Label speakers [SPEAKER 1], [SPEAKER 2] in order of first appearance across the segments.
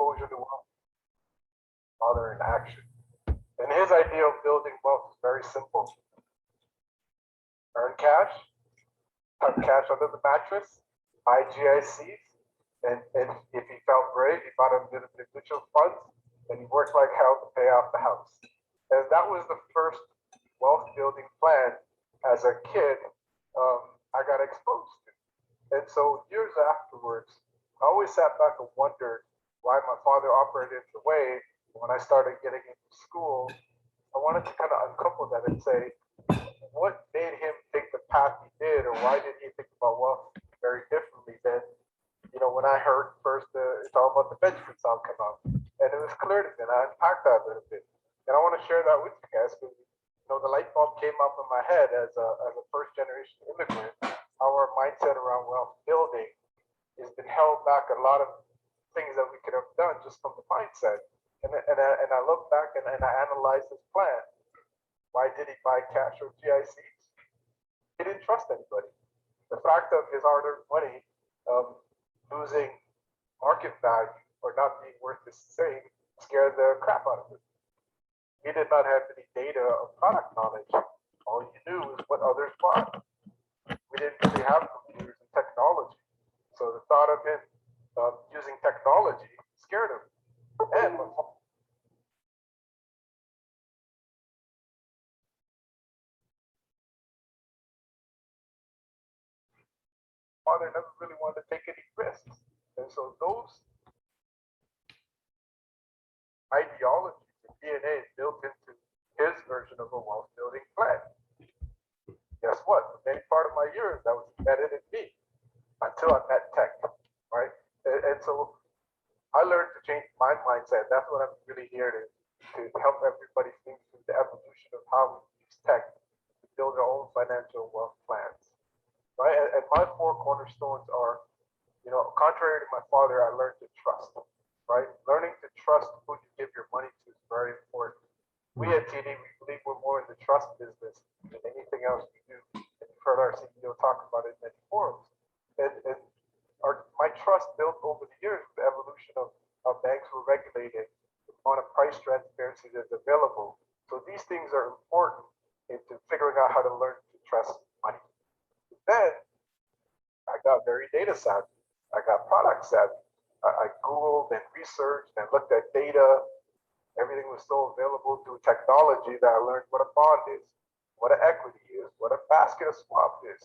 [SPEAKER 1] exposure to wealth, father in action. And his idea of building wealth is very simple. Earn cash, tuck cash under the mattress, buy GICs, and if he felt brave, he bought a little bit of mutual funds, and he worked like hell to pay off the house. And that was the first wealth building plan as a kid I got exposed to. And so years afterwards, I always sat back and wondered why my father operated the way. When I started getting into school, I wanted to kind of uncouple that and say, what made him take the path he did, or why did he think about wealth very differently than, when I heard first it's all about the Benjamin song come out, and it was clear to me, and I unpacked that a little bit, and I want to share that with you guys because the light bulb came up in my head as a first generation immigrant. Our mindset around wealth building has been held back a lot of things that we could have done just from the mindset. And I look back and I analyze his plan. Why did he buy cash or GICs? He didn't trust anybody. The fact of his hard-earned money losing market value or not being worth the same scared the crap out of him. He did not have any data or product knowledge. All he knew was what others bought. We didn't really have computers and technology. So the thought of him using technology scared him. And my father never really wanted to take any risks. And so those ideologies and DNA built into his version of a wealth building plan. Guess what? For many part of my years, that was embedded in me until I met tech, right? And so I learned to change my mindset. That's what I'm really here to help everybody think through the evolution of how we use tech to build our own financial wealth plans, right? And my four cornerstones are, contrary to my father, I learned to trust, right? Learning to trust who you give your money to is very important. We at TD, we believe we're more in the trust business than anything else we do. And you've heard our CEO talk about it in many forums. And my trust built over the years with the evolution of how banks were regulated, the amount of price transparency that's available. So these things are important into figuring out how to learn to trust money. Then I got very data savvy. I got product savvy. I Googled and researched and looked at data. Everything was so available through technology that I learned what a bond is, what an equity is, what a basket of swap is.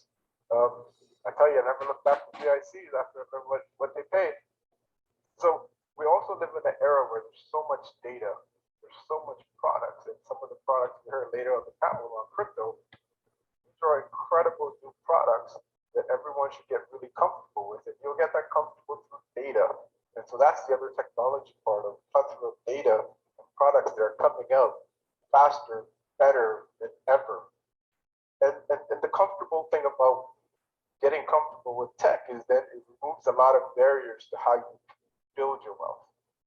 [SPEAKER 1] I tell you, I never looked back at GICs after I learned what they paid. So we also live in an era where there's so much data, there's so much products, and some of the products we heard later on the panel on crypto, these are incredible new products that everyone should get really comfortable with. And you'll get that comfortable through data. And so that's the other technology part of plethora of data and products that are coming out faster, better than ever. And the comfortable thing about getting comfortable with tech is that it removes a lot of barriers to how you build your wealth.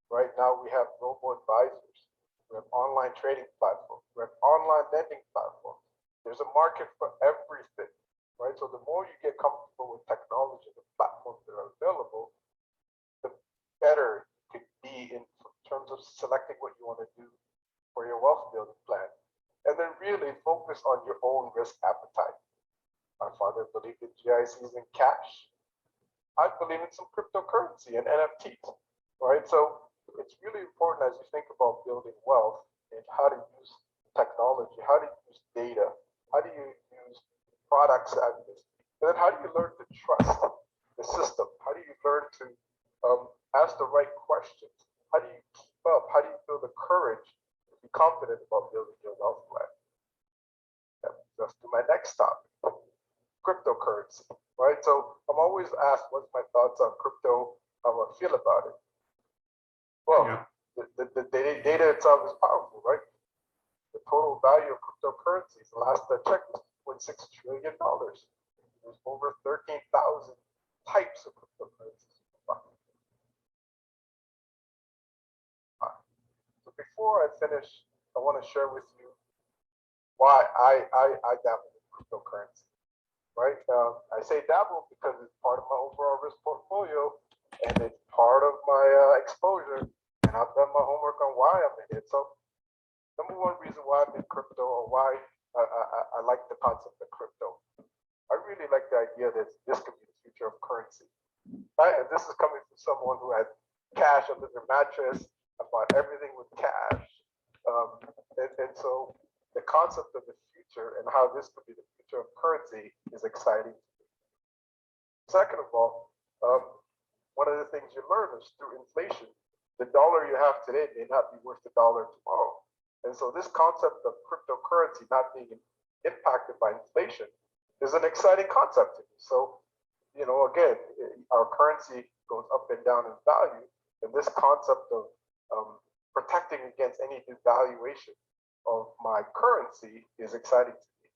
[SPEAKER 1] Right now we have robo-advisors, we have online trading platforms, we have online lending platforms. There's a market for everything, right? So the more you get comfortable with technology, the platforms that are available, the better you could be in terms of selecting what you want to do for your wealth building plan. And then really focus on your own risk appetite. My father believed in GICs and cash. I believe in some cryptocurrency and NFTs, right? So it's really important as you think about building wealth and how to use technology, how to use data, how do you use products and then how do you learn to trust the system? How do you learn to ask the right questions? How do you keep up? How do you feel the courage to be confident about building your wealth plan? That brings us to my next topic. Cryptocurrency, right? So I'm always asked what's my thoughts on crypto, how I feel about it. Well, the data itself is powerful, right? The total value of cryptocurrencies, the last I checked, was $1.6 trillion. There's over 13,000 types of cryptocurrencies. So before I finish, I want to share with you why I dabble in cryptocurrency. Right? I say dabble because it's part of my overall risk portfolio and it's part of my exposure I've done my homework on why I'm in it. So number one reason why I'm in crypto, or why I like the concept of crypto. I really like the idea that this could be the future of currency. Right? And this is coming from someone who had cash under their mattress. I bought everything with cash. And so the concept of the future and how this could be the future of currency is exciting. Second of all, one of the things you learn is through inflation, the dollar you have today may not be worth the dollar tomorrow. And so this concept of cryptocurrency not being impacted by inflation is an exciting concept to me. So, you know, again, our currency goes up and down in value, and this concept of protecting against any devaluation of my currency is exciting to me.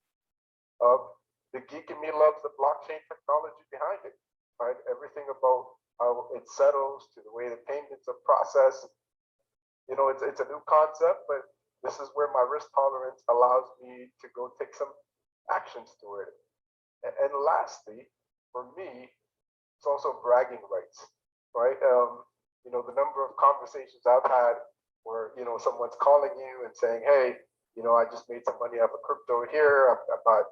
[SPEAKER 1] The geek in me loves the blockchain technology behind it, right? Everything about how it settles to the way the payments are processed. You know, it's a new concept, but this is where my risk tolerance allows me to go take some actions to it. And lastly, for me, it's also bragging rights, right? You know, the number of conversations I've had where, you know, someone's calling you and saying, hey, you know, I just made some money off of crypto here. I bought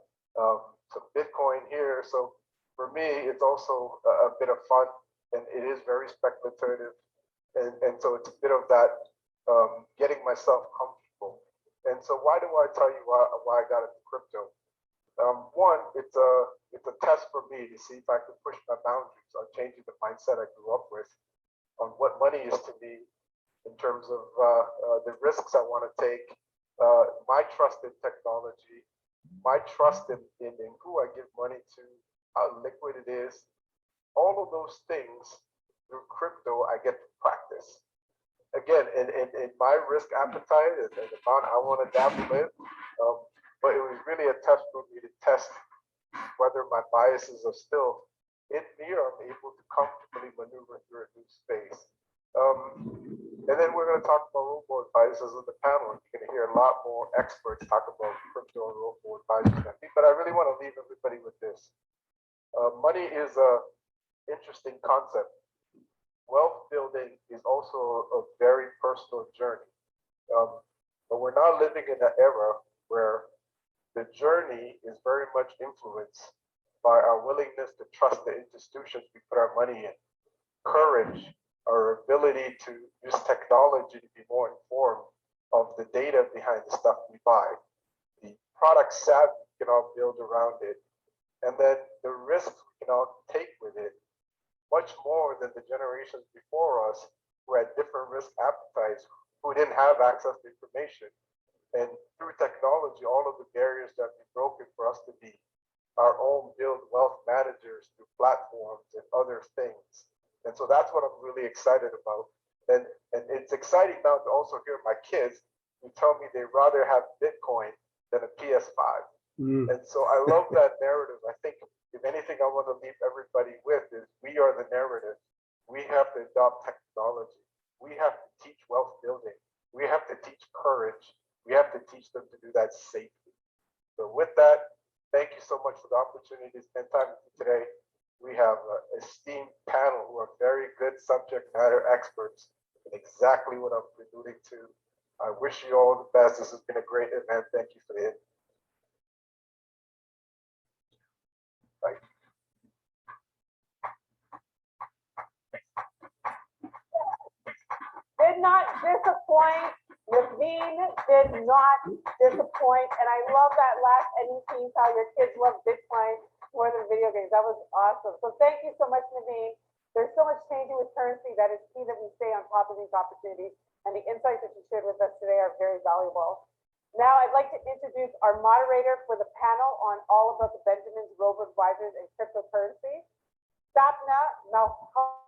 [SPEAKER 1] some Bitcoin here. So for me, it's also a bit of fun, and it is very speculative. And so it's a bit of that getting myself comfortable. And so why do I tell you why I got into crypto? One, it's a test for me to see if I can push my boundaries on changing the mindset I grew up with on what money is to me, in terms of the risks I want to take, my trust in technology, my trust in who I give money to, how liquid it is. All of those things through crypto, I get to practice. Again, in my risk appetite and the amount I want to dabble in, but it was really a test for me to test whether my biases are still in me or I'm able to comfortably maneuver through a new space. And then we're going to talk about robo-advisors on the panel. You're going to hear a lot more experts talk about crypto and robo-advisors. But I really want to leave everybody with this. Money is an interesting concept. Wealth building is also a very personal journey. But we're now living in an era where the journey is very much influenced by our willingness to trust the institutions we put our money in, courage, our ability to use technology to be more informed of the data behind the stuff we buy, the product savvy we can all build around it, and then the risks we can all take with it, much more than the generations before us who had different risk appetites, who didn't have access to information. And through technology, all of the barriers that be broken for us to be our own build wealth managers through platforms and other things. And so that's what I'm really excited about. And it's exciting now to also hear my kids who tell me they'd rather have Bitcoin than a PS5. And so I love that narrative. I think if anything I want to leave everybody with is we are the narrative. We have to adopt technology. We have to teach wealth building. We have to teach courage. We have to teach them to do that safely. So with that, thank you so much for the opportunity to spend time with you today. We have an esteemed panel who are very good subject matter experts in exactly what I'm alluding to. I wish you all the best. This has been a great event. Thank you for the invite.
[SPEAKER 2] Did not disappoint. Naveen did not disappoint. And I love that last ending piece, how your kids love Bitcoin more than video games. That was awesome. So thank you so much, Naveen. There's so much changing with currency that it's key that we stay on top of these opportunities. And the insights that you shared with us today are very valuable. Now I'd like to introduce our moderator for the panel on all about the Benjamin's robo-advisors and cryptocurrency, Sapna Malhotra.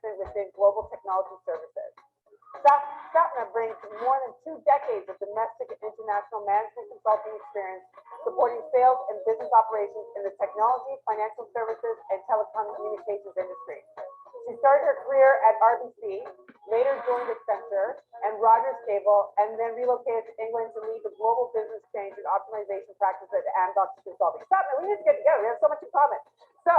[SPEAKER 2] Within global technology services. Sapna brings more than 2 decades of domestic and international management consulting experience supporting sales and business operations in the technology, financial services, and telecommunications industry. She started her career at RBC, later joined Accenture, and Rogers Cable, and then relocated to England to lead the global business change and optimization practice at Amdocs Consulting. Stop it, we need to get together, we have so much in common. So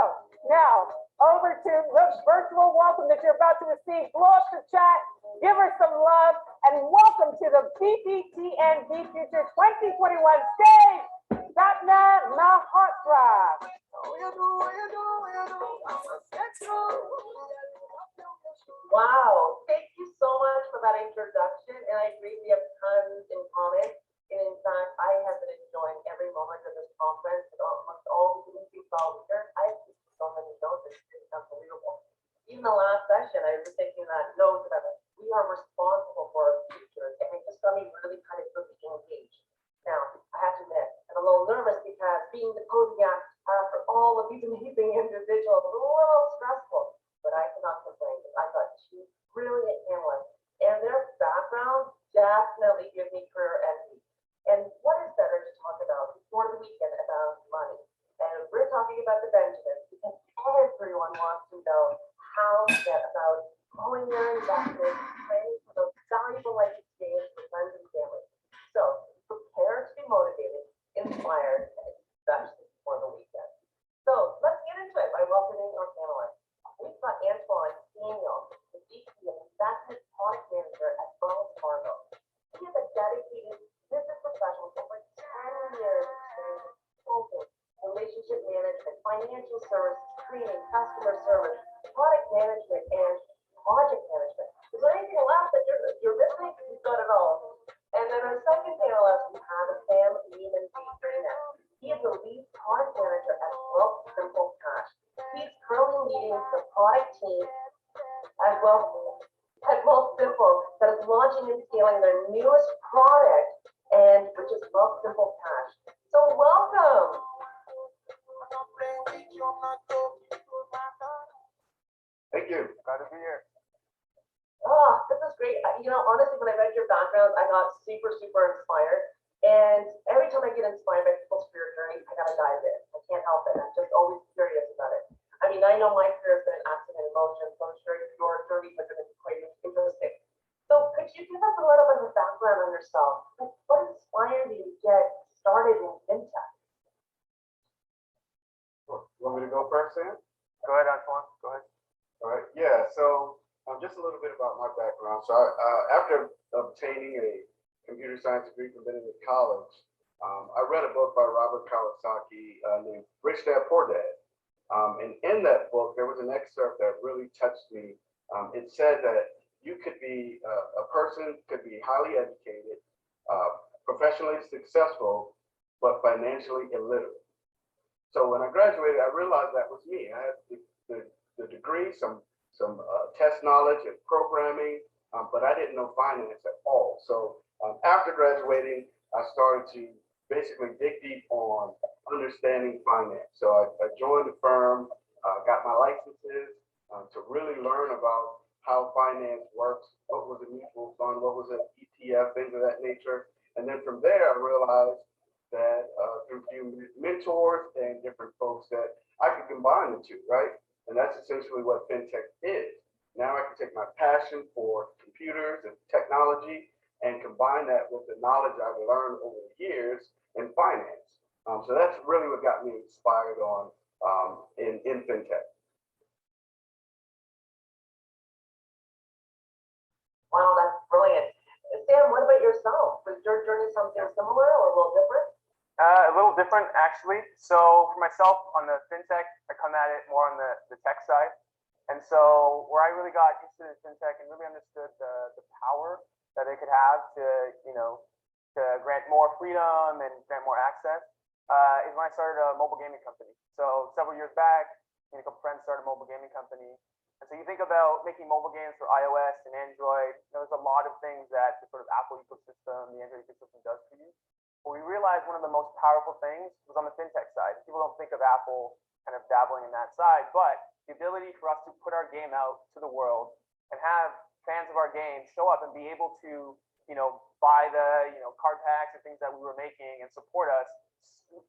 [SPEAKER 2] now, over to the virtual welcome that you're about to receive. Blow up the chat, give her some love, and welcome to the BPTN Be Future 2021 stage, Satna Mahatra.
[SPEAKER 3] Wow, thank you so much for that introduction, and I agree we have tons in common. And in fact, I have been enjoying every moment of this conference amongst all the people here. I have so many notes, it's unbelievable. Even the last session, I was taking that note that we are responsible for our future, and it just got me really kind of engaged. Now, I have to admit, I'm a little nervous because being the podium for all of these amazing individuals is a little stressful, but I cannot complain because I got two brilliant analysts, and their background definitely gives me career envy. And what is better to talk about before the weekend about money? And we're talking about the Benjamins because everyone wants to know how to get about growing their investments, planning for those valuable life experiences with friends and family. So prepare to be motivated, inspired, and especially for the weekend. So let's get into it by welcoming our panelists. We've got Antoine Daniel, the VP of Investment Product Manager at Wells Fargo. He is a dedicated business professional with over 10 years experience in consulting, relationship management, financial services, training, customer service, product management, and project management. Is there anything left that you're missing? You've got it all. And then our second panelist, we have Sam Neiman Dana. He is the lead product manager at Wealth Simple Cash. He's currently leading the product team at Wealth Simple that is launching and scaling their newest product, and which is Wealth Simple Cash. So welcome.
[SPEAKER 1] Thank you. Glad to be here.
[SPEAKER 3] Oh, this is great. You know, honestly, when I read your background, I got super inspired. And every time I get inspired by people's career journey, I gotta dive in. I can't help it. I'm just always curious about it. I mean, I know my career has been active in emotion, so I'm sure your journey has been quite interesting. So could you give us a little bit of a background on yourself? Like, what inspired you to get started in fintech?
[SPEAKER 1] You want me to go first, Sam? Go ahead, Antoine. Go ahead. All right. Yeah. So just a little bit about my background. So after obtaining a computer science degree from Benedict College, I read a book by Robert Kiyosaki named Rich Dad Poor Dad. And in that book, there was an excerpt that really touched me. It said that you could be a person could be highly educated, professionally successful, but financially illiterate. So when I graduated, I realized that was me. I had the degree, some test knowledge and programming, but I didn't know finance at all. So after graduating, I started to basically dig deep on understanding finance. So I joined the firm, got my licenses to really learn about how finance works, what was a mutual fund, what was an ETF, things of that nature. And then from there, I realized that through a few mentors and different folks that I could combine the two, right? And that's essentially what fintech is. Now I can take my passion for computers and technology and combine that with the knowledge I've learned over the years in finance. So that's really what got me inspired on in fintech.
[SPEAKER 3] Wow, that's brilliant. Sam, what about yourself? Was your journey something similar or a little different?
[SPEAKER 4] A little different, actually. So for myself, on the fintech, I come at it more on the tech side. And so where I really got interested in fintech and really understood the power that it could have to, to grant more freedom and grant more access is when I started a mobile gaming company. So several years back, a couple friends started a mobile gaming company. And so you think about making mobile games for iOS and Android, there's a lot of things that the sort of Apple ecosystem, the Android ecosystem does for you. But we realized one of the most powerful things was on the fintech side. People don't think of Apple kind of dabbling in that side, but the ability for us to put our game out to the world and have fans of our game show up and be able to, buy the, card packs and things that we were making and support us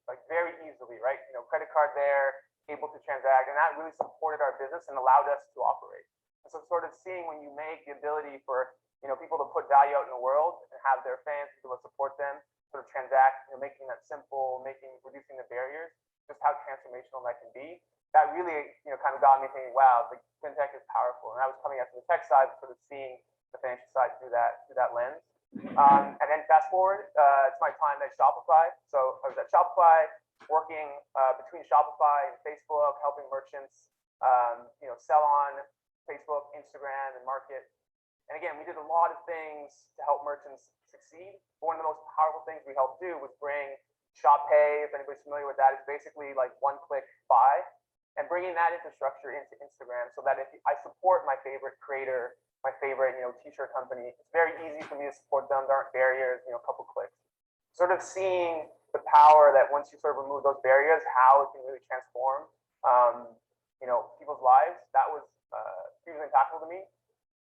[SPEAKER 4] like very easily, right? Credit card there, able to transact, and that really supported our business and allowed us to operate. And so sort of seeing when you make the ability for people to put value out in the world and have their fans, people that support them, sort of transact, making that simple, reducing the barriers, just how transformational that can be. That really, kind of got me thinking, wow, the fintech is powerful. And I was coming out from the tech side, sort of seeing the financial side through that lens. And then fast forward, it's my time at Shopify. So I was at Shopify, working between Shopify and Facebook, helping merchants, sell on Facebook, Instagram, and market. And again, we did a lot of things to help merchants succeed. But one of the most powerful things we helped do was bring Shop Pay, if anybody's familiar with that, it's basically like one-click buy, and bringing that infrastructure into Instagram so that if I support my favorite creator, my favorite, t-shirt company, it's very easy for me to support them. There aren't barriers, a couple clicks. Sort of seeing the power that once you sort of remove those barriers, how it can really transform, people's lives. That was hugely impactful to me.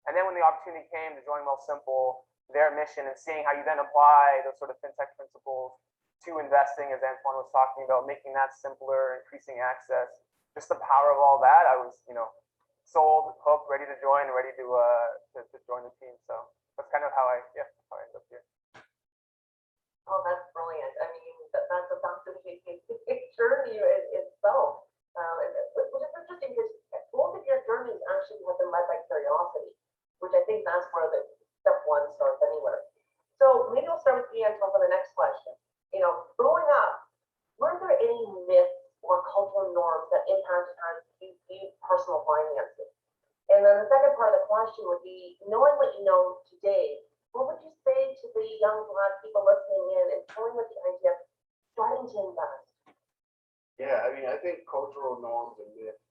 [SPEAKER 4] And then when the opportunity came to join Wealthsimple, their mission, and seeing how you then apply those sort of fintech principles to investing, as Antoine was talking about, making that simpler, increasing access, just the power of all that, I was, sold, hooked, ready to join, ready to join the team. So that's kind of how I ended up here.
[SPEAKER 3] Oh, that's brilliant. I mean, that's a fascinating journey itself. Which is interesting because both of your journeys actually have been led by curiosity, which I think that's where the step one starts anywhere. So maybe we'll start with you, Antoine, for the next question. Growing up, were there any myths or cultural norms that impacted how you view personal finances? And then the second part of the question would be, knowing what you know today, what would you say to the young Black people listening in and telling with the idea of starting to invest?
[SPEAKER 5] Yeah, I mean, I think cultural norms and myths,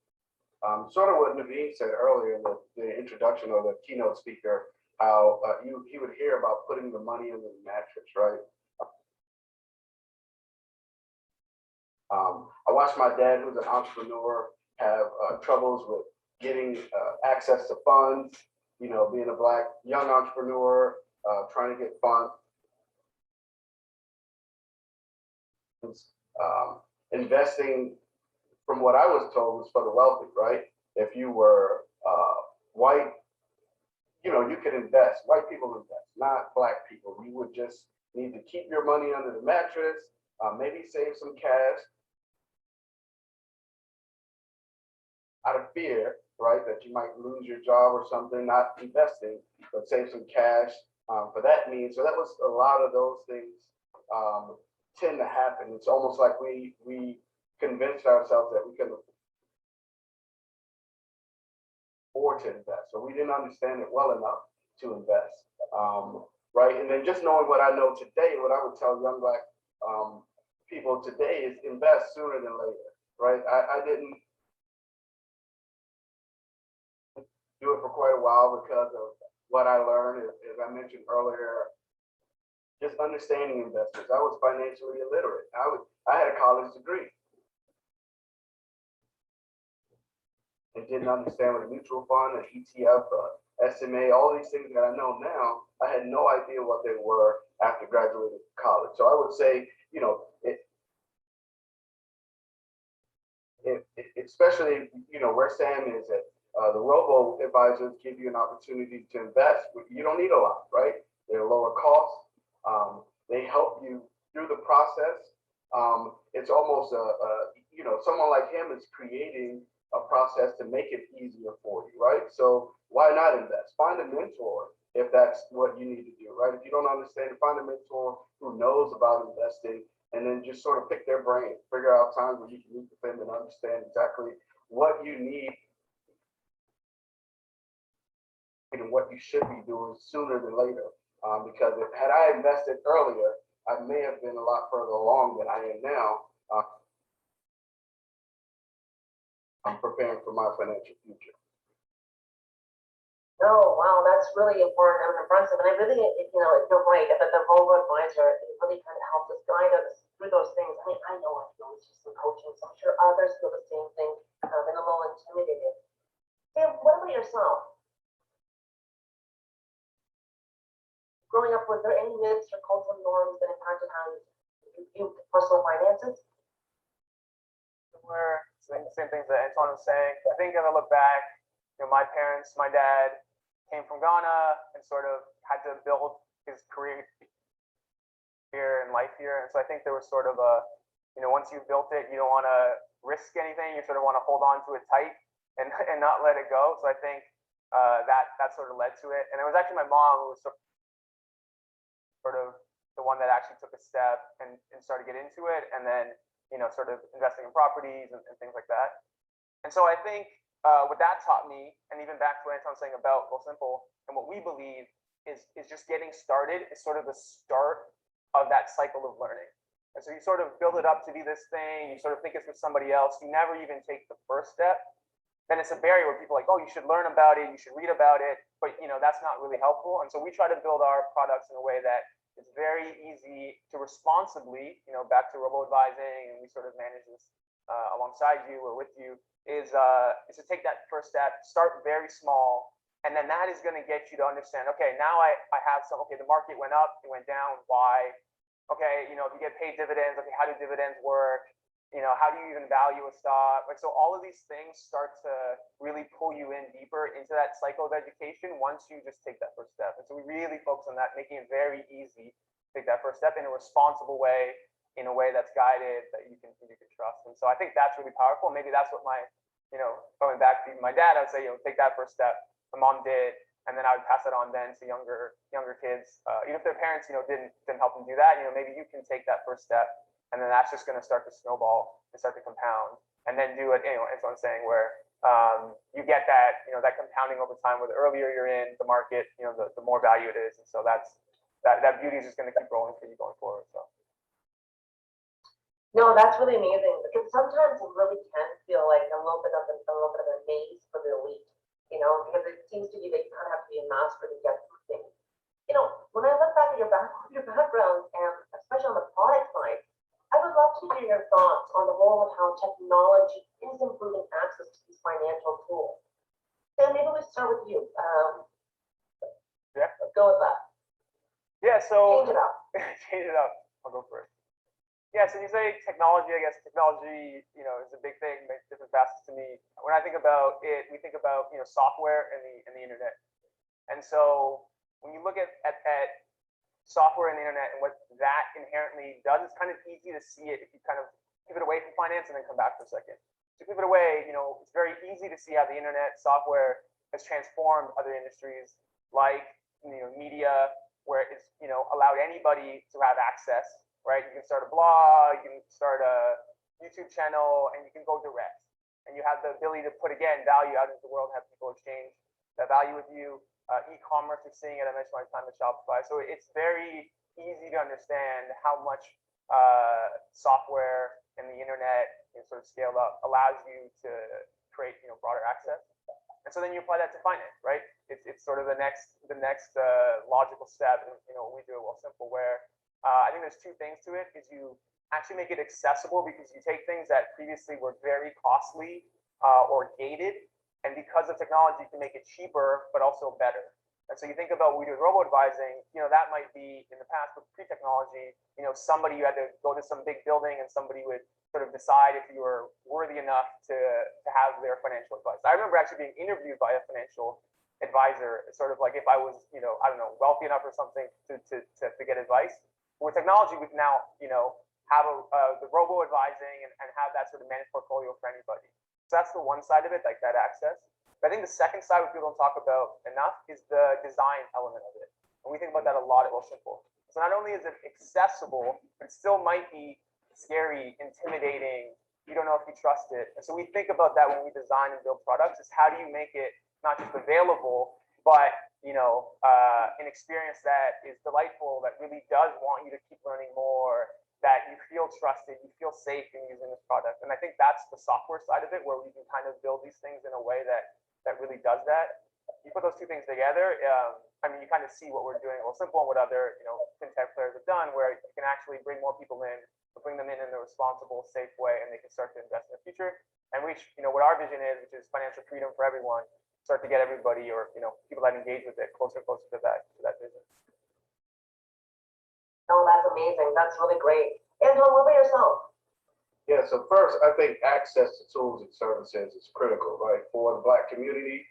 [SPEAKER 5] sort of what Naveen said earlier, the introduction of the keynote speaker, how he would hear about putting the money in the mattress, right? I watched my dad, who's an entrepreneur, have troubles with getting access to funds, being a Black young entrepreneur, trying to get funds. Investing, from what I was told, was for the wealthy, right? If you were white, you could invest. White people invest, not Black people. You would just need to keep your money under the mattress, maybe save some cash out of fear, right, that you might lose your job or something, not investing, but save some cash for that means. So that was a lot of those things tend to happen. It's almost like we convinced ourselves that we couldn't afford to invest, so we didn't understand it well enough to invest, right? And then just knowing what I know today, what I would tell young Black people today is invest sooner than later, right? I didn't do it for quite a while because of what I learned, as I mentioned earlier, just understanding investors. I was financially illiterate. I had a college degree and didn't understand what a mutual fund, an ETF, SMA, all these things that I know now, I had no idea what they were after graduating college. So I would say, especially, where Sam is at, the robo advisors give you an opportunity to invest. You don't need a lot, right? They're lower cost. They help you through the process. It's almost someone like him is creating a process to make it easier for you, right? So why not invest? Find a mentor if that's what you need to do, right? If you don't understand, find a mentor who knows about investing, and then just sort of pick their brain, figure out times where you can meet with them and understand exactly what you need and what you should be doing sooner than later. Because had I invested earlier, I may have been a lot further along than I am now. I'm preparing for my financial future.
[SPEAKER 3] Oh, wow, that's really important and impressive. And I really, you're right, that the robo-advisor, it really kind of helps us, guide us through those things. I mean, I know I feel it's just some coaching, so I'm sure others feel the same thing, and a little intimidated. Sam, what about yourself? Growing up, was there any myths or cultural norms that impacted how you view personal finances?
[SPEAKER 4] Were the same things that Antoine was saying. I think if I look back, my parents, my dad, came from Ghana and sort of had to build his career here and life here. And so I think there was sort of a, once you've built it, you don't want to risk anything. You sort of want to hold on to it tight and not let it go. So I think that sort of led to it. And it was actually my mom who was sort of the one that actually took a step and started to get into it. And then, sort of investing in properties and things like that. And so I think what that taught me, and even back to what Anton's saying about Go Simple, and what we believe is just getting started is sort of the start of that cycle of learning. And so you sort of build it up to be this thing, you sort of think it's with somebody else, you never even take the first step. Then it's a barrier where people are like, oh, you should learn about it, you should read about it, but that's not really helpful. And so we try to build our products in a way that it's very easy to responsibly, back to robo-advising, and we sort of manage this alongside you or with you, is to take that first step, start very small, and then that is going to get you to understand, okay, now I have some, okay, the market went up, it went down, why? Okay, if you get paid dividends, okay, how do dividends work? How do you even value a stock? Like, so all of these things start to really pull you in deeper into that cycle of education once you just take that first step. And so we really focus on that, making it very easy to take that first step in a responsible way, in a way that's guided, that you can trust. And so I think that's really powerful. Maybe that's what my, going back to my dad, I would say, take that first step. My mom did, and then I would pass it on then to younger kids. Even if their parents, didn't help them do that, maybe you can take that first step, and then that's just going to start to snowball and start to compound, and then do it, as I'm saying, where you get that, that compounding over time, where the earlier you're in the market, the more value it is. And so that beauty is just going to keep rolling for you going forward. So.
[SPEAKER 3] No, that's really amazing, because sometimes it really can feel like a little bit of a maze for the elite, because it seems to be that you kind of have to be a master to get through things. When I look back at your background, and especially on the product side, I would love to hear your thoughts on the role of how technology is improving access to these financial tools. Sam, maybe we start with you.
[SPEAKER 4] Yeah.
[SPEAKER 3] Let's go with that.
[SPEAKER 4] Yeah, so
[SPEAKER 3] Change it up.
[SPEAKER 4] Change it up. I'll go first. Yeah, so you say technology, I guess technology, is a big thing, makes different facets to me. When I think about it, we think about, software and the internet. And so when you look at software and the internet and what that inherently does, it's kind of easy to see it if you kind of pivot away from finance and then come back for a second. To pivot away, it's very easy to see how the internet software has transformed other industries like, media, where it's, allowed anybody to have access, right? You can start a blog, you can start a YouTube channel, and you can go direct. And you have the ability to put, again, value out into the world, have people exchange that value with you. E-commerce, you're seeing it. I mentioned my time at Shopify. So it's very easy to understand how much software and the internet, sort of scaled up, allows you to create, broader access. And so then you apply that to finance, right? It's sort of the next logical step. And, we do it Well Simple, where I think there's two things to it. Is you actually make it accessible, because you take things that previously were very costly or gated, and because of technology, you can make it cheaper, but also better. And so you think about what we do with robo-advising, that might be in the past with pre-technology, somebody, you had to go to some big building and somebody would sort of decide if you were worthy enough to have their financial advice. I remember actually being interviewed by a financial advisor, sort of like if I was, wealthy enough or something to get advice. With technology, we can now, have the robo-advising and have that sort of managed portfolio for anybody. So that's the one side of it, like that access. But I think the second side, which people don't talk about enough, is the design element of it. And we think about that a lot at Well Simple. So not only is it accessible, but it still might be scary, intimidating. You don't know if you trust it. And so we think about that when we design and build products, is how do you make it not just available, but an experience that is delightful, that really does want you to keep learning more, that you feel trusted, you feel safe in using this product. And I think that's the software side of it, where we can kind of build these things in a way that really does that. You put those two things together, you kind of see what we're doing at Well Simple and what other, fintech players have done, where you can actually bring more people in, but bring them in a responsible, safe way, and they can start to invest in the future and reach, what our vision is, which is financial freedom for everyone, start to get everybody, or, people that engage with it closer to that vision.
[SPEAKER 3] No, that's amazing. That's really great. Anton, what about yourself?
[SPEAKER 5] Yeah, so first, I think access to tools and services is critical, right? For the Black community,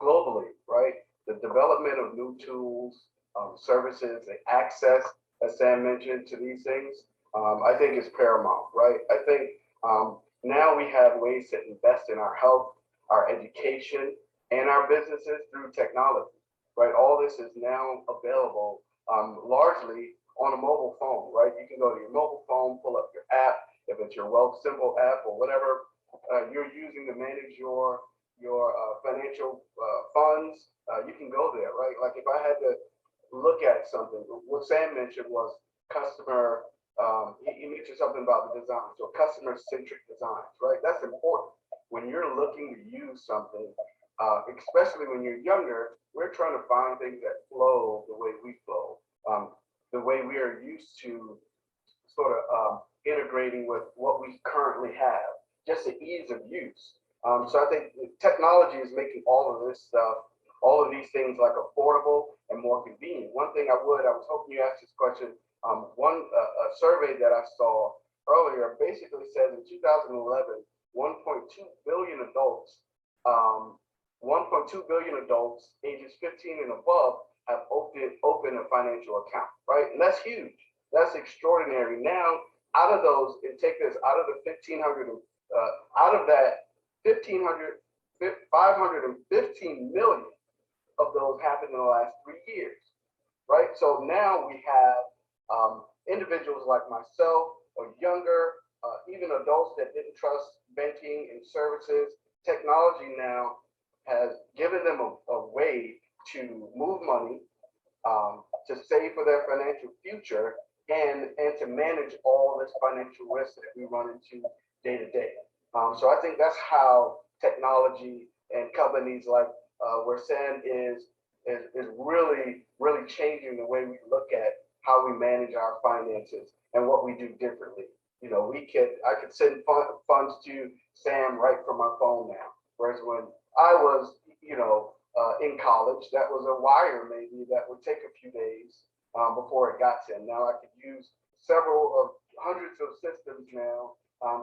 [SPEAKER 5] globally, right? The development of new tools, services, and access, as Sam mentioned, to these things, I think is paramount, right? I think now we have ways to invest in our health, our education, and our businesses through technology, right? All this is now available largely on a mobile phone, right? You can go to your mobile phone, pull up your app, if it's your Wealth Simple app or whatever you're using to manage your financial funds, you can go there, right? Like if I had to look at something, what Sam mentioned was customer, he mentioned something about the design, so customer-centric designs, right? That's important. When you're looking to use something, especially when you're younger, we're trying to find things that flow the way we flow, the way we are used to sort of integrating with what we currently have, just the ease of use. So I think technology is making all of this stuff, all of these things like affordable and more convenient. One thing I was hoping you asked this question. A survey that I saw earlier basically says in 2011, 1.2 billion adults, 1.2 billion adults ages 15 and above have opened a financial account, right? And that's huge. That's extraordinary. Now, out of those, and take this, out of the 1,500, out of that 1,500, 515 million of those happened in the last 3 years, right? So now we have individuals like myself or younger, even adults that didn't trust banking and services. Technology now has given them a way to move money, to save for their financial future, and to manage all this financial risk that we run into day to day. So I think that's how technology and companies like where Sam is really changing the way we look at how we manage our finances and what we do differently. You know, I could send funds to Sam right from my phone now. Whereas when I was, in college, that was a wire maybe that would take a few days before it got to him. Now I could use hundreds of systems now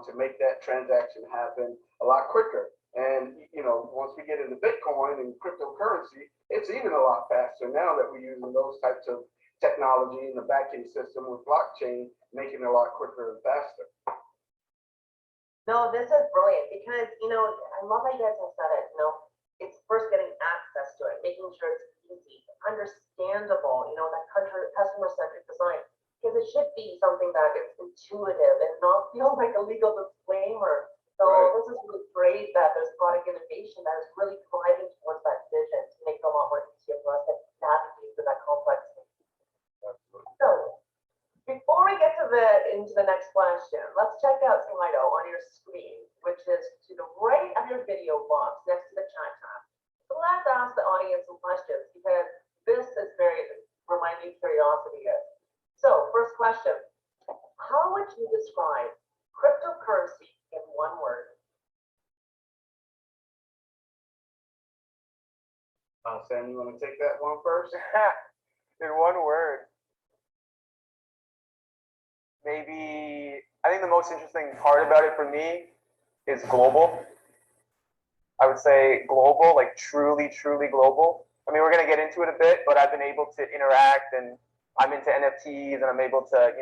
[SPEAKER 5] to make that transaction happen a lot quicker. And once we get into Bitcoin and cryptocurrency, it's even a lot faster now that we're using those types of technology in the backend system with blockchain, making it a lot quicker and faster.
[SPEAKER 3] No, this is brilliant because, I love how you guys have said it, it's first getting access to it, making sure it's easy, understandable, that customer-centric design, because it should be something that is intuitive and not feel like a legal disclaimer. So
[SPEAKER 5] Right.
[SPEAKER 3] This is really great that there's product innovation that is really driving towards that vision to make it a lot more easier for us to navigate through that complexity. So before we get into the next question, let's check out Slido on your screen, which is to the right of your video box next to the chat tab. So let's ask the audience some questions because this is where my new curiosity is. So first question, how would you describe cryptocurrency in one word?
[SPEAKER 5] Sam, you want to take that one first?
[SPEAKER 4] In one word, maybe, I think the most interesting part about it for me is global. I would say global, like truly global. I mean, we're going to get into it a bit, but I've been able to interact, and I'm into NFTs, and I'm able to,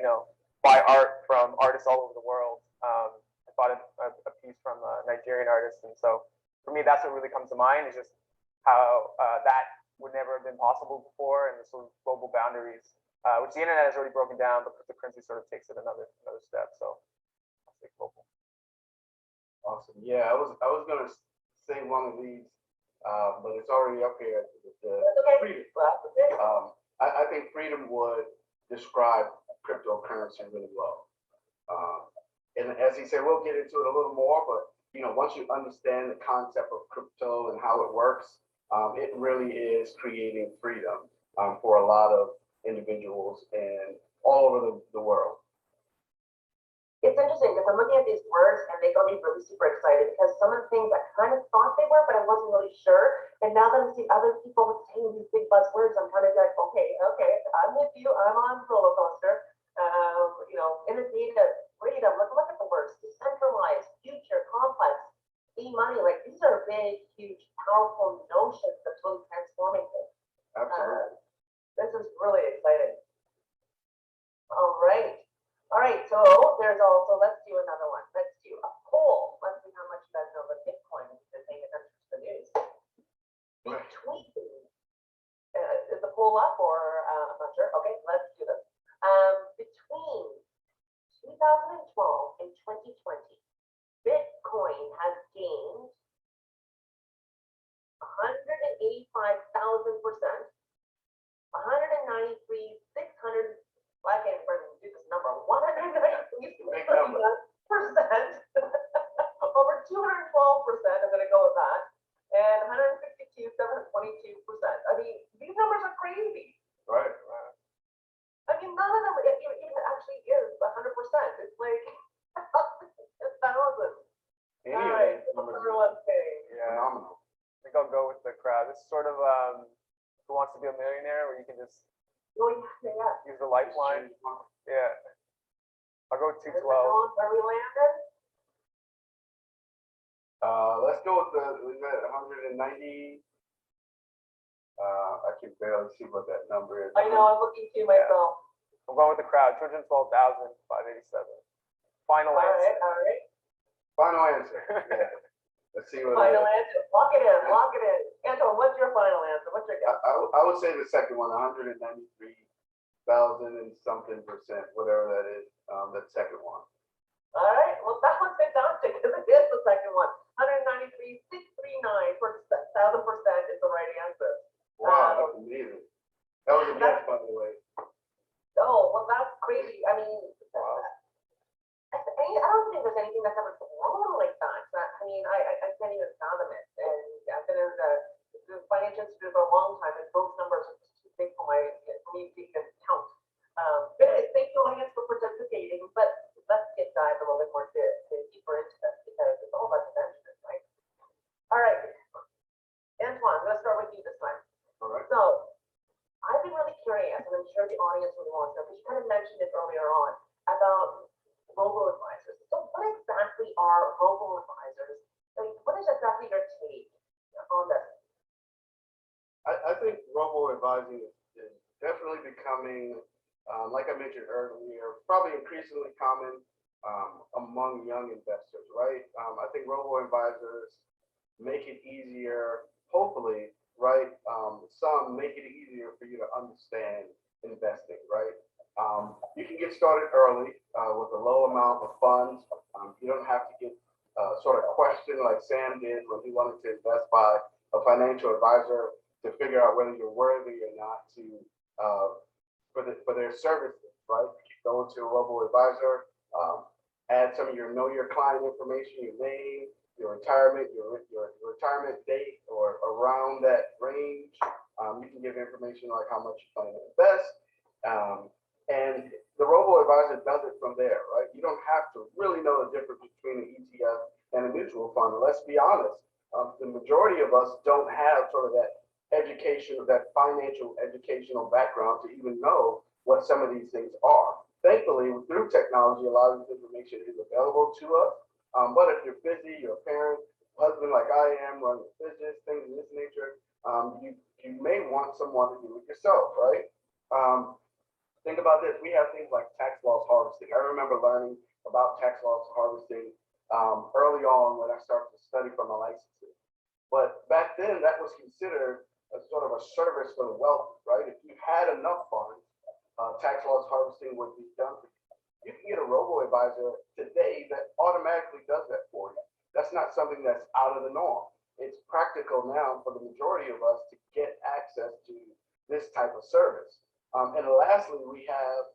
[SPEAKER 4] buy art from artists all over the world. I bought a piece from a Nigerian artist, and so for me, that's what really comes to mind, is just how that would never have been possible before, and the sort of global boundaries, which the internet has already broken down, but cryptocurrency sort of takes it another step. So I'll say global.
[SPEAKER 5] Awesome. Yeah, I was gonna say one of these, but it's already up here. Freedom. I think freedom would describe cryptocurrency really well. And as he said, we'll get into it a little more, but once you understand the concept of crypto and how it works, it really is creating freedom for a lot of individuals and all over the world.
[SPEAKER 3] It's interesting because I'm looking at these words and they got me really super excited because some of the things I kind of thought they were, but I wasn't really sure. And now that I'm seeing other people saying these big buzzwords, I'm kind of like, okay, I'm with you. I'm on roller coaster. Innovative, freedom. Let's look at the words: decentralized, future, complex, e-money. Like these are big, huge, powerful notions to there's also, let's do another one. Let's do a poll. Let's see how much you guys know about Bitcoin if you've been paying attention to the news. Between, is the poll up or, I'm not sure. Okay, let's do this. Between 2012 and 2020, Bitcoin has gained 185,000%, 193,600, I can't even do this number, 193,600%, over 212%, I'm gonna go with that, and 162,722%. I mean, these numbers are crazy.
[SPEAKER 5] Right.
[SPEAKER 3] I mean, none of them even actually is 100%. It's like it's thousands.
[SPEAKER 5] Any
[SPEAKER 3] All
[SPEAKER 5] of
[SPEAKER 3] right,
[SPEAKER 5] these numbers are
[SPEAKER 3] everyone's saying.
[SPEAKER 4] Yeah,
[SPEAKER 5] phenomenal.
[SPEAKER 4] I think I'll go with the crowd. This is sort of Who Wants to Be a Millionaire, where you can just
[SPEAKER 3] Oh, yeah.
[SPEAKER 4] use the lifeline. Yeah. I'll go with
[SPEAKER 3] Where
[SPEAKER 4] 212.
[SPEAKER 3] we landed?
[SPEAKER 5] Let's go with we got 190. I can barely see what that number is.
[SPEAKER 3] I know, I'm looking to myself.
[SPEAKER 4] I'm going with the crowd, 212,587. Final
[SPEAKER 3] All
[SPEAKER 4] answer.
[SPEAKER 3] right, all right.
[SPEAKER 5] Final answer. Yeah. Let's see what
[SPEAKER 3] Final
[SPEAKER 5] it is.
[SPEAKER 3] answer. Lock it in, lock it in. Anton, what's your final answer? What's your guess?
[SPEAKER 5] I would say the second one, 193,000 and something percent, whatever that is, that second one.
[SPEAKER 3] All right, well, that one's fantastic, because it is the second one. 193,639,000% is the right answer.
[SPEAKER 5] Wow, that's amazing. That was a guess, by the way.
[SPEAKER 3] Oh, well, that's crazy. I mean,
[SPEAKER 5] Wow.
[SPEAKER 3] I don't think there's anything that's ever grown like that. I mean, I can't even fathom it. And I've been in the financial industry for a long time, and those numbers are just too big for me to even count. Thank you, audience, for participating. But let's dive a little bit more deeper into this, because it's all about dimension, right? All right, Antoine, I'm going to start with you this time.
[SPEAKER 5] All right.
[SPEAKER 3] So, I've been really curious, and I'm sure the audience really wants to know, because you kind of mentioned it earlier on, about robo-advisors. So what exactly are robo-advisors? I mean, what is exactly your take on this?
[SPEAKER 5] I think robo-advising is definitely becoming, like I mentioned earlier, probably increasingly common among young investors, right? I think robo-advisors make it easier, hopefully, right? Some make it easier for you to understand investing, right? You can get started early with a low amount of funds. You don't have to get sort of questioned like Sam did when he wanted to invest by a financial advisor to figure out whether you're worthy or not to for their services, right? You go to a robo-advisor, add some of your know your client information, your name, your retirement date, or around that range. You can give information like how much you plan to invest. And the robo-advisor does it from there, right? You don't have to really know the difference between an ETF and a mutual fund. Let's be honest, the majority of us don't have sort of that education, that financial educational background to even know what some of these things are. Thankfully, through technology, a lot of this information is available to us. But if you're busy, you're a parent, husband like I am, running a business, things of this nature, you may want someone to do it yourself, right? Think about this. We have things like tax loss harvesting. I remember learning about tax loss harvesting early on when I started to study for my licensing. But back then, that was considered a sort of a service for the wealthy, right? If you had enough funds, tax loss harvesting would be done for you. You can get a robo-advisor today that automatically does that for you. That's not something that's out of the norm. It's practical now for the majority of us to get access to this type of service. And lastly, we have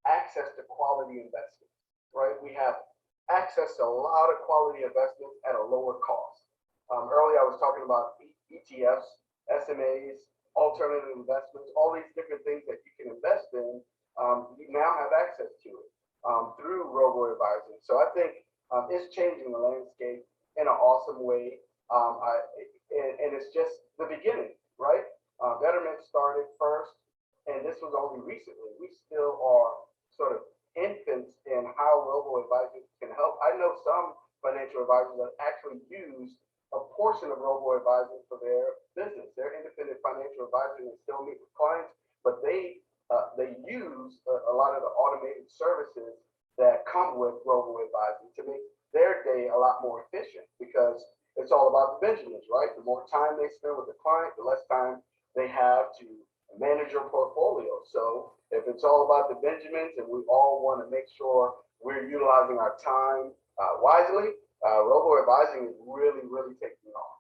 [SPEAKER 5] access to quality investments, right? We have access to a lot of quality investments at a lower cost. Earlier, I was talking about ETFs, SMAs, alternative investments, all these different things that you can invest in. You now have access to it through robo-advising. So I think it's changing the landscape in an awesome way. And it's just the beginning, right? Betterment started first, and this was only recently. We still are sort of infants in how robo-advising can help. I know some financial advisors that actually use a portion of robo-advising for their business. They're independent financial advisors and still meet with clients, but they use a lot of the automated services that come with robo-advising to make their day a lot more efficient, because it's all about the Benjamins, right? The more time they spend with the client, the less time they have to manage your portfolio. So if it's all about the Benjamins and we all want to make sure we're utilizing our time wisely, robo-advising is really, really taking off.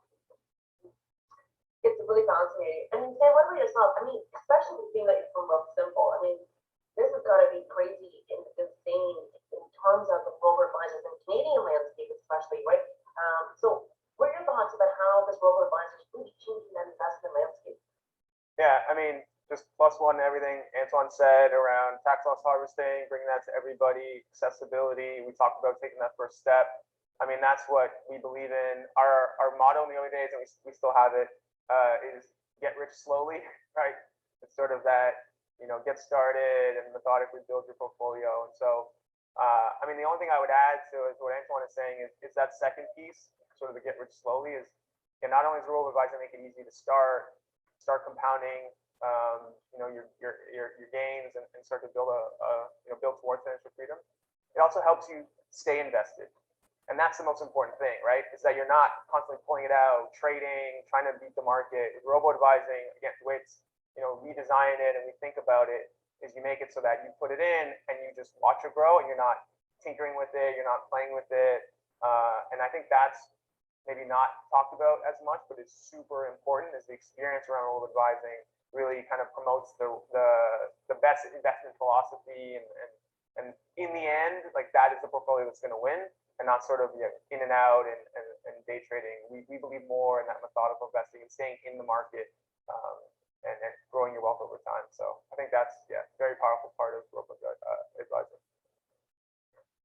[SPEAKER 3] It's really fascinating. I mean, Sam, what about yourself? I mean, especially being that you're from Rough Simple, I mean, this has got to be crazy and insane in terms of the robo advisors in Canadian landscape, especially, right? So what are your thoughts about how this robo advisor is really changing that investment landscape?
[SPEAKER 4] Yeah, I mean, just plus one to everything Antoine said around tax loss harvesting, bringing that to everybody, accessibility. We talked about taking that first step. I mean, that's what we believe in. Our motto in the early days, and we still have it, is get rich slowly, right? It's sort of that, get started and methodically build your portfolio. And so, I mean, the only thing I would add to is what Antoine is saying is that second piece, sort of the get rich slowly, is not only is robo advisor make it easy to start compounding, your gains and start to build build towards financial freedom. It also helps you stay invested. And that's the most important thing, right? Is that you're not constantly pulling it out, trading, trying to beat the market. With robo advising, again, the way it's, we design it and we think about it is you make it so that you put it in and you just watch it grow and you're not tinkering with it, you're not playing with it. And I think that's maybe not talked about as much, but it's super important, is the experience around robo advising really kind of promotes the best investment philosophy and in the end, like, that is the portfolio that's going to win, and not sort of in and out and day trading. We believe more in that methodical investing and staying in the market and growing your wealth over time. So I think that's very powerful part of robo advising.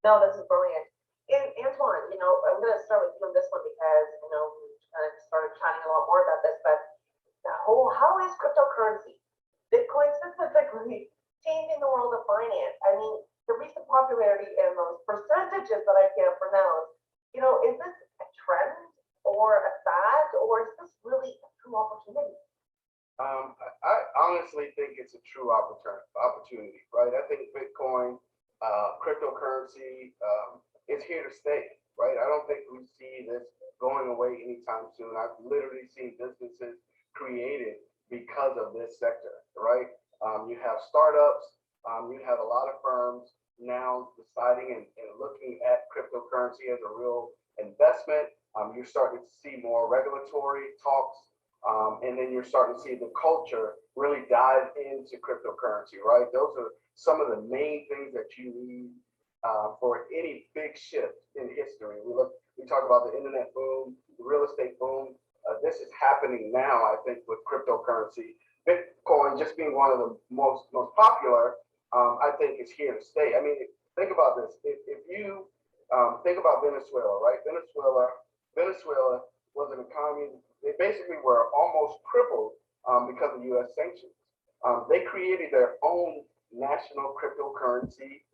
[SPEAKER 3] No, this is brilliant. And Antoine, I'm going to start with you on this one because we kind of started chatting a lot more about this, but how is cryptocurrency, Bitcoin specifically, changing the world of finance? I mean, the recent popularity and those percentages that I can't pronounce, is this a trend or a fad, or is this really a true opportunity?
[SPEAKER 5] I honestly think it's a true opportunity, right? I think Bitcoin, cryptocurrency, is here to stay, right? I don't think we see this going away anytime soon. I've literally seen businesses created because of this sector, right? You have startups, you have a lot of firms now deciding and looking at cryptocurrency as a real investment. You're starting to see more regulatory talks, and then you're starting to see the culture really dive into cryptocurrency, right? Those are some of the main things that you need for any big shift in history. We talk about the internet boom, the real estate boom. This is happening now, I think, with cryptocurrency. Bitcoin just being one of the most popular, I think is here to stay. I mean, think about this. If you think about Venezuela, right? Venezuela was an economy. They basically were almost crippled because of U.S. sanctions. They created their own national cryptocurrency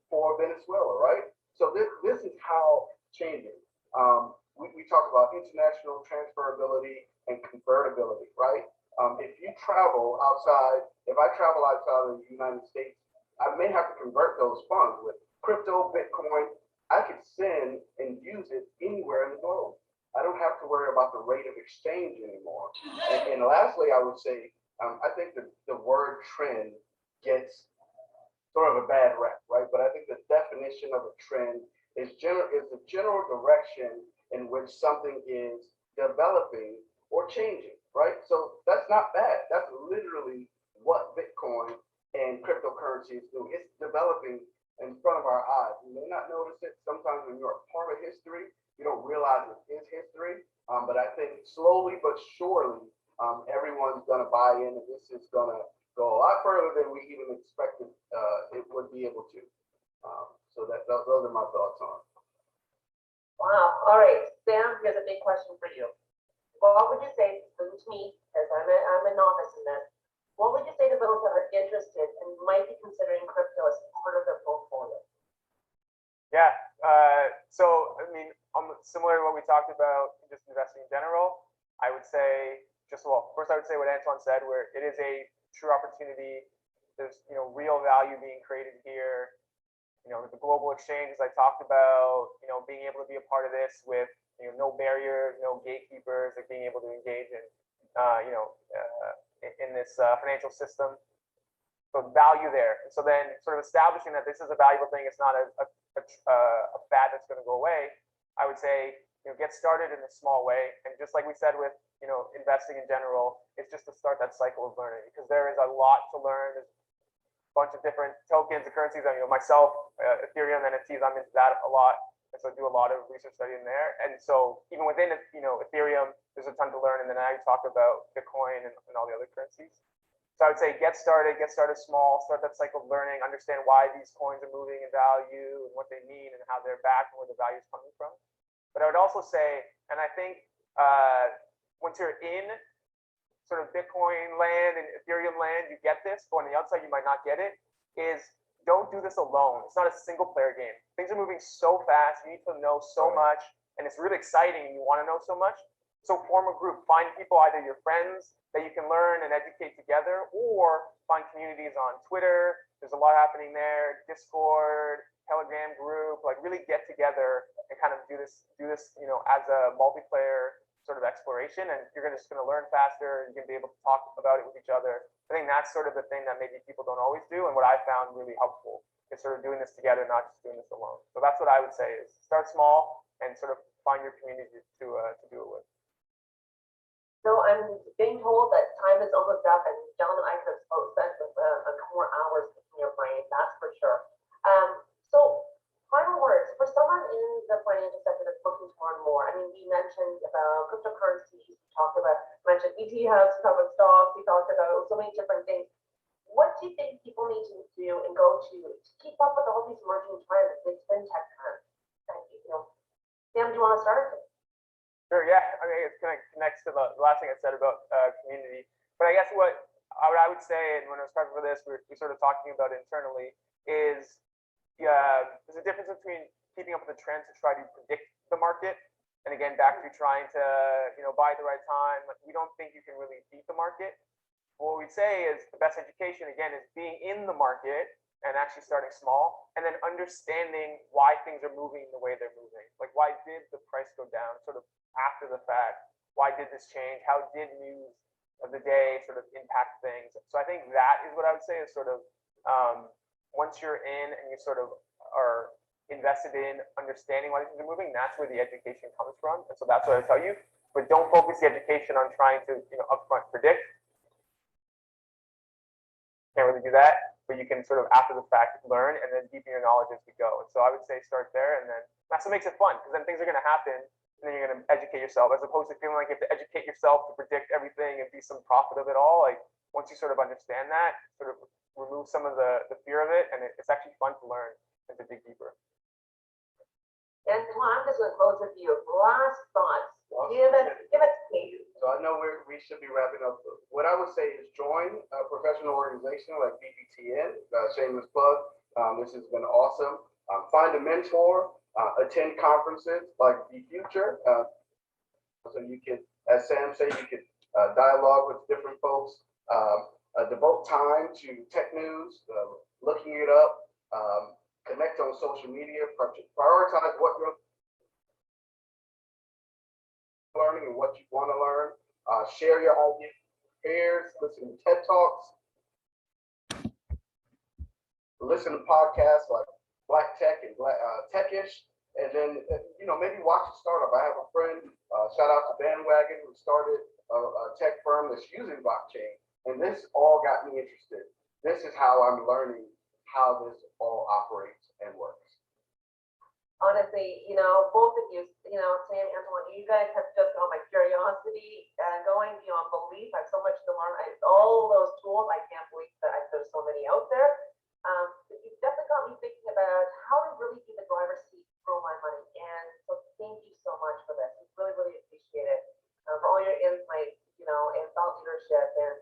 [SPEAKER 5] for Venezuela, right? So this is how changing. We talk about international transferability and convertibility, right? If you travel outside, if I travel outside of the United States, I may have to convert those funds with crypto, Bitcoin. I could send and use it anywhere in the globe. I don't have to worry about the rate of exchange anymore. And lastly, I would say, I think the word trend gets sort of a bad rep, right? But I think the definition of a trend is the general direction in which something is developing or changing, right? So that's not bad. That's literally what Bitcoin and cryptocurrency is doing. It's developing in front of our eyes. You may not notice it sometimes when you're a part of history. You don't realize it is history. But I think slowly but surely, everyone's going to buy in, and this is going to go a lot further than we even expected it would be able to. So those are my thoughts on it.
[SPEAKER 3] Wow. All right, Sam, here's a big question for you. What would you say to me, as I'm a novice in this, what would you say to those that are interested and might be considering crypto as part of their portfolio?
[SPEAKER 4] Yeah. So, I mean, similar to what we talked about, just investing in general, I would say first I would say what Antoine said, where it is a true opportunity. There's, real value being created here. the global exchanges I talked about, being able to be a part of this with, no barriers, no gatekeepers, like being able to engage in, in this financial system. So value there. And so then sort of establishing that this is a valuable thing, it's not a fad that's going to go away. I would say, get started in a small way. And just like we said with, investing in general, it's just to start that cycle of learning, because there is a lot to learn. There's a bunch of different tokens and currencies. Myself, Ethereum, NFTs, I'm into that a lot. And so I do a lot of research study in there. And so even within, Ethereum, there's a ton to learn. And then now you talk about Bitcoin and all the other currencies. So I would say get started small, start that cycle of learning, understand why these coins are moving in value and what they mean and how they're backed and where the value is coming from. But I would also say, and I think once you're in sort of Bitcoin land and Ethereum land, you get this, but on the outside you might not get it, is don't do this alone. It's not a single player game. Things are moving so fast, you need to know so much, and it's really exciting and you want to know so much. So form a group, find people, either your friends that you can learn and educate together, or find communities on Twitter. There's a lot happening there, Discord, Telegram group, like really get together and kind of do this, as a multiplayer sort of exploration, and you're just going to learn faster. You're going to be able to talk about it with each other. I think that's sort of the thing that maybe people don't always do, and what I found really helpful is sort of doing this together, not just doing this alone. So that's what I would say, is start small and sort of find your community to do it with.
[SPEAKER 3] So I'm being told that time is almost up, and gentlemen, I could have spent with a couple more hours picking your brain, that's for sure. So final words for someone in the financial sector that's looking to learn more. I mean, we mentioned about cryptocurrencies, mentioned ETFs, we talked about stocks, we talked about so many different things. What do you think people need to do and go to keep up with all these emerging trends, this fintech trends? Sam, do you want to start?
[SPEAKER 4] Sure, yeah. I mean, it kind of connects to the last thing I said about community. But I guess what I would say, and when I was prepping for this, we sort of talking about internally, is there's a difference between keeping up with the trends to try to predict the market, and again, back to trying to buy at the right time. Like, we don't think you can really beat the market. What we'd say is the best education, again, is being in the market and actually starting small, and then understanding why things are moving the way they're moving. Like, why did the price go down sort of after the fact? Why did this change? How did news of the day sort of impact things? So I think that is what I would say is sort of once you're in and you sort of are invested in understanding why things are moving, that's where the education comes from. And so that's what I tell you. But don't focus the education on trying to upfront predict. Can't really do that, but you can sort of after the fact learn and then deepen your knowledge as we go. And so I would say start there, and then that's what makes it fun, because then things are going to happen, and then you're going to educate yourself, as opposed to feeling like you have to educate yourself to predict everything and be some prophet of it all. Like, once you sort of understand that, sort of remove some of the fear of it, and it's actually fun to learn and to dig deeper.
[SPEAKER 3] And I'm just going to close with you. Last thoughts. Give it please.
[SPEAKER 5] So I know we should be wrapping up. What I would say is join a professional organization like BPTN, shameless plug. This has been awesome. Find a mentor, attend conferences like The Future. So you can, as Sam said, you can dialogue with different folks, devote time to tech news, looking it up, connect on social media, prioritize what you're learning and what you want to learn. Share your ideas, peers, listen to TED Talks, listen to podcasts like Black Tech and Black Techish, and then maybe watch a startup. I have a friend, shout out to Bandwagon, who started a tech firm that's using blockchain, and this all got me interested. This is how I'm learning how this all operates and works.
[SPEAKER 3] Honestly, both of you, Sam, Antoine, you guys have just got my curiosity going beyond belief. I have so much to learn. All those tools, I can't believe that there's so many out there. But you've definitely got me thinking about how to really be the driver's seat for my money. And so thank you so much for this. We really, really appreciate it. For all your insight, and thought leadership, and